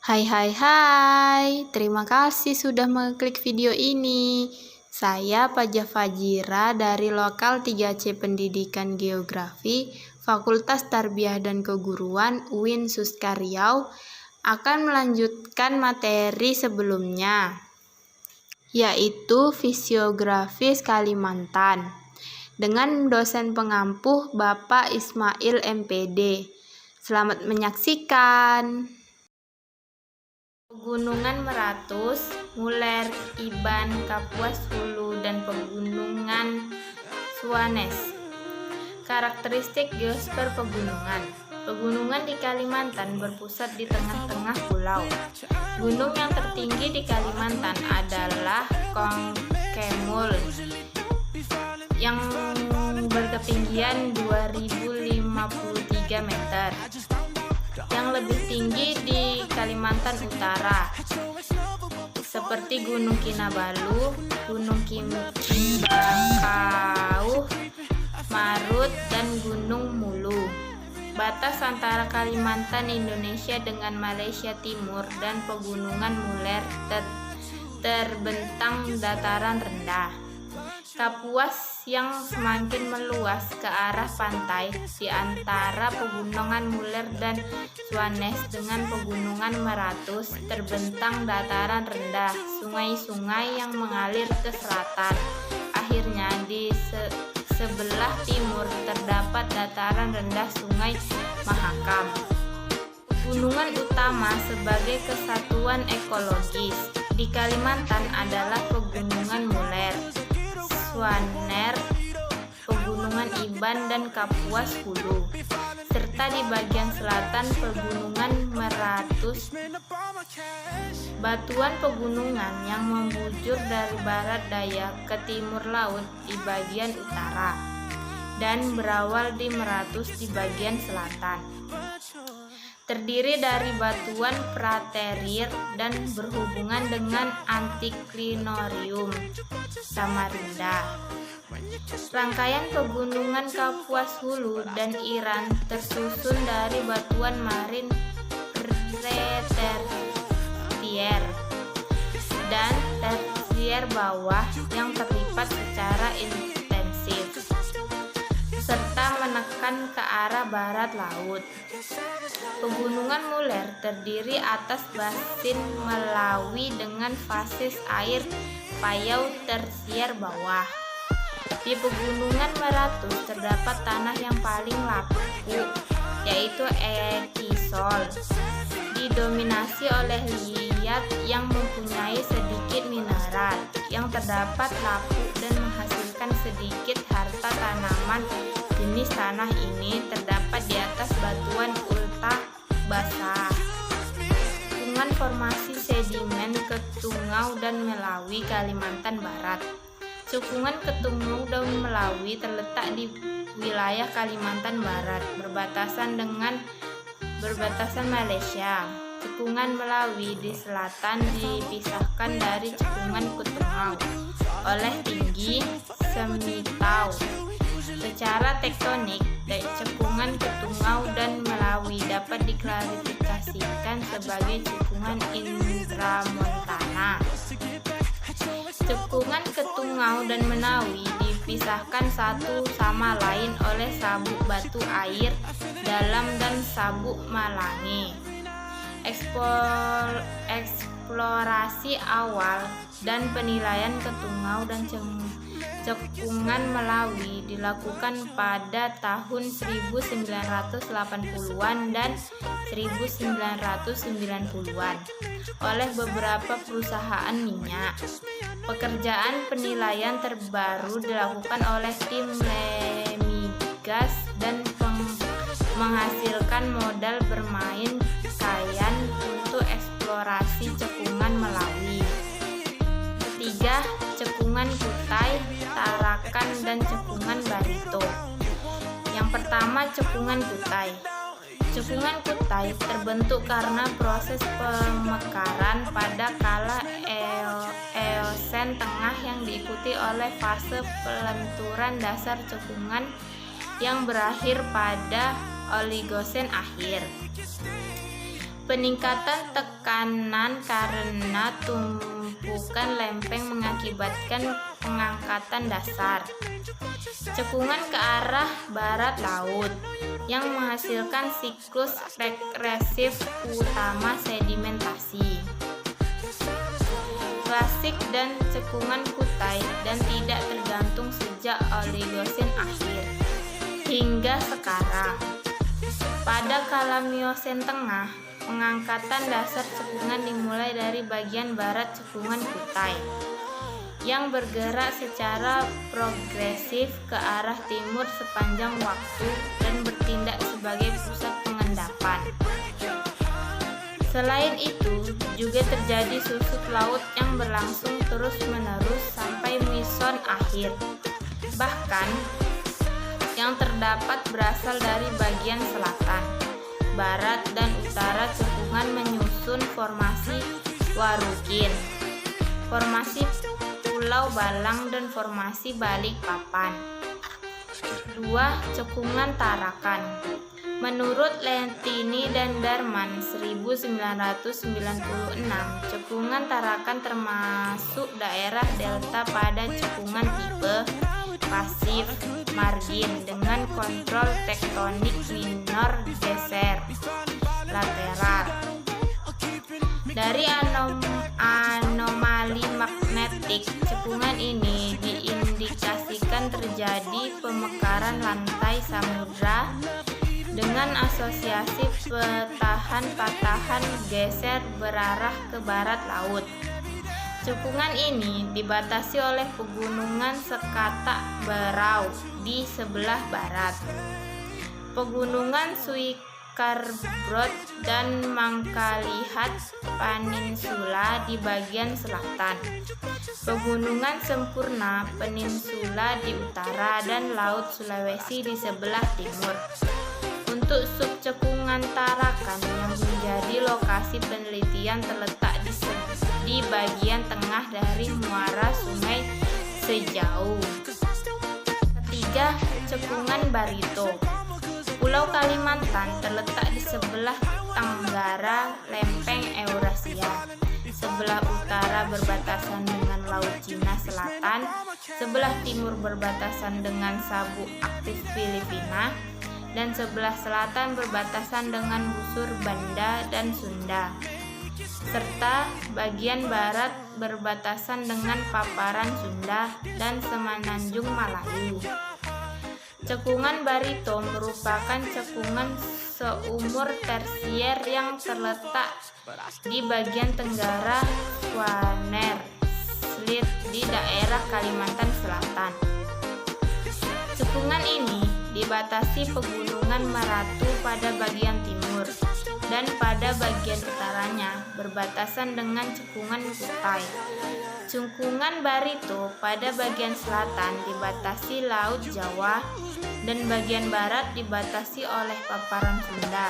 Hai hai hai, terima kasih sudah mengklik video ini. Saya Paja Fajira dari Lokal 3C Pendidikan Geografi, Fakultas Tarbiyah dan Keguruan UIN Suska Riau, akan melanjutkan materi sebelumnya, yaitu Fisiografis Kalimantan, dengan dosen pengampuh Bapak Ismail MPD. Selamat menyaksikan. Pegunungan Meratus, Muler, Iban, Kapuas Hulu, dan Pegunungan Suanes. Karakteristik geosfer pegunungan. Pegunungan di Kalimantan berpusat di tengah-tengah pulau. Gunung yang tertinggi di Kalimantan adalah Kongkemul yang berketinggian 2053 meter. Yang lebih tinggi di Kalimantan Utara, seperti Gunung Kinabalu, Gunung Kimbakau, Marut, dan Gunung Mulu. Batas antara Kalimantan Indonesia dengan Malaysia Timur dan Pegunungan Muler terbentang dataran rendah. Kapuas yang semakin meluas ke arah pantai di antara Pegunungan Muler dan Suanes dengan Pegunungan Meratus terbentang dataran rendah, sungai-sungai yang mengalir ke selatan. Akhirnya di sebelah timur terdapat dataran rendah Sungai Mahakam. Gunungan utama sebagai kesatuan ekologis di Kalimantan adalah Pegunungan Muler, Suaner, Pegunungan Iban, dan Kapuas Hulu, serta di bagian selatan Pegunungan Meratus. Batuan pegunungan yang membujur dari barat daya ke timur laut di bagian utara dan berawal di Meratus di bagian selatan. Terdiri dari batuan praterir dan berhubungan dengan Antiklinorium Samarinda. Rangkaian pegunungan Kapuas Hulu dan Iran tersusun dari batuan marin pre-tersier dan tersier bawah yang terlipat secara intensif serta menekan ke arah barat laut. Pegunungan Muler terdiri atas basin Melawi dengan fasis air payau tersier bawah. Di Pegunungan Meratus terdapat tanah yang paling laku, yaitu ekisol, didominasi oleh liat yang mempunyai sedikit mineral, yang terdapat laku dan menghasilkan sedikit harta tanaman. Jenis tanah ini terdapat di atas batuan ultah basah. Cekungan formasi sedimen Ketungau dan Melawi, Kalimantan Barat. Cekungan Ketungau dan Melawi terletak di wilayah Kalimantan Barat, berbatasan Malaysia. Cekungan Melawi di selatan dipisahkan dari Cekungan Ketungau oleh tinggi semitau. Secara tektonik, cekungan Ketungau dan Melawi dapat diklasifikasikan sebagai cekungan intramontana. Cekungan Ketungau dan Melawi dipisahkan satu sama lain oleh sabuk batu air dalam dan sabuk malangi. Eksplorasi awal dan penilaian Ketungau dan cekungan Melawi dilakukan pada tahun 1980-an dan 1990-an oleh beberapa perusahaan minyak. Pekerjaan penilaian terbaru dilakukan oleh tim Lemigas dan menghasilkan modal bermain Kayan untuk eksplorasi cekungan Melawi. Ketiga, cekungan Kutai, Tarakan, dan cekungan Barito. Yang pertama, cekungan Kutai. Cekungan Kutai terbentuk karena proses pemekaran pada kala Eosen Tengah yang diikuti oleh fase pelenturan dasar cekungan yang berakhir pada Oligosen akhir. Peningkatan tekanan karena tumpukan lempeng mengakibatkan pengangkatan dasar cekungan ke arah barat laut yang menghasilkan siklus regresif utama sedimentasi klasik dan cekungan kutai dan tidak tergantung sejak Oligosen akhir hingga sekarang. Pada kala Miosen tengah, pengangkatan dasar cekungan dimulai dari bagian barat cekungan kutai yang bergerak secara progresif ke arah timur sepanjang waktu dan bertindak sebagai pusat pengendapan. Selain itu, juga terjadi susut laut yang berlangsung terus-menerus sampai muson akhir. Bahkan, yang terdapat berasal dari bagian selatan, barat, dan utara cekungan menyusun formasi Warukin, formasi Pulau Balang, dan formasi Balikpapan. 2. Cekungan Tarakan. Menurut Lentini dan Darman 1996, cekungan Tarakan termasuk daerah delta pada cekungan tipe pasif margin dengan kontrol tektonik minor geser lateral. Dari anomali magnetik, cekungan ini diindikasikan terjadi pemekaran lantai samudra dengan asosiasi patahan-patahan geser berarah ke barat laut. Cekungan ini dibatasi oleh pegunungan Sekata Berau di sebelah barat, pegunungan Suikarbrod dan Mangkalihat Peninsula di bagian selatan, pegunungan Sempurna Peninsula di utara, dan Laut Sulawesi di sebelah timur. Untuk subcekungan Tarakan yang menjadi lokasi penelitian terletak di bagian tengah dari muara sungai sejauh. Ketiga, cekungan Barito. Pulau Kalimantan terletak di sebelah tenggara lempeng Eurasia. Sebelah utara berbatasan dengan Laut Cina Selatan, sebelah timur berbatasan dengan Sabuk Aktif Filipina, dan sebelah selatan berbatasan dengan Busur Banda dan Sunda, serta bagian barat berbatasan dengan Paparan Sunda dan Semenanjung Malayu. Cekungan Barito merupakan cekungan seumur tersier yang terletak di bagian tenggara Swaner Slit di daerah Kalimantan Selatan. Cekungan ini dibatasi pegunungan Meratu pada bagian timur dan pada bagian utaranya berbatasan dengan cekungan Kutai. Cekungan Barito pada bagian selatan dibatasi Laut Jawa dan bagian barat dibatasi oleh Paparan Sunda.